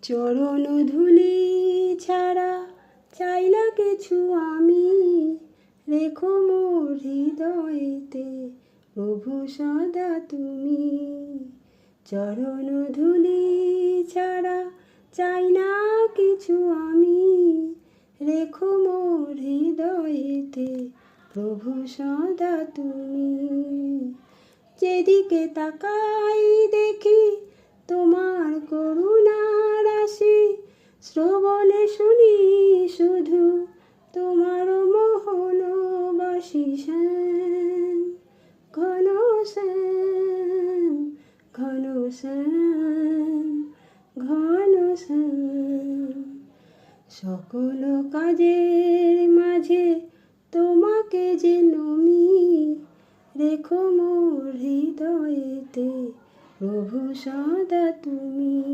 চরণ ধুলি ছাড়া চাই না কিছু আমি, রেখো মোর হৃদয়েতে প্রভু সদা তুমি। চরণ ধুলি ছাড়া চাই না কিছু আমি, রেখো মোর হৃদয়েতে প্রভু সদা তুমি। যেদিকে তাকাই দেখি তোমার করুণা রাশি, শ্রবণে শুনি শুধু তোমার মোহনবাসী। শ্যাম ঘন শ্যাম, ঘন শ্যাম, ঘন শ্যাম। সকল কাজের মাঝে তোমাকে যে নমি, রেখো মোর হৃদয়েতে প্রভু সদা তুমি।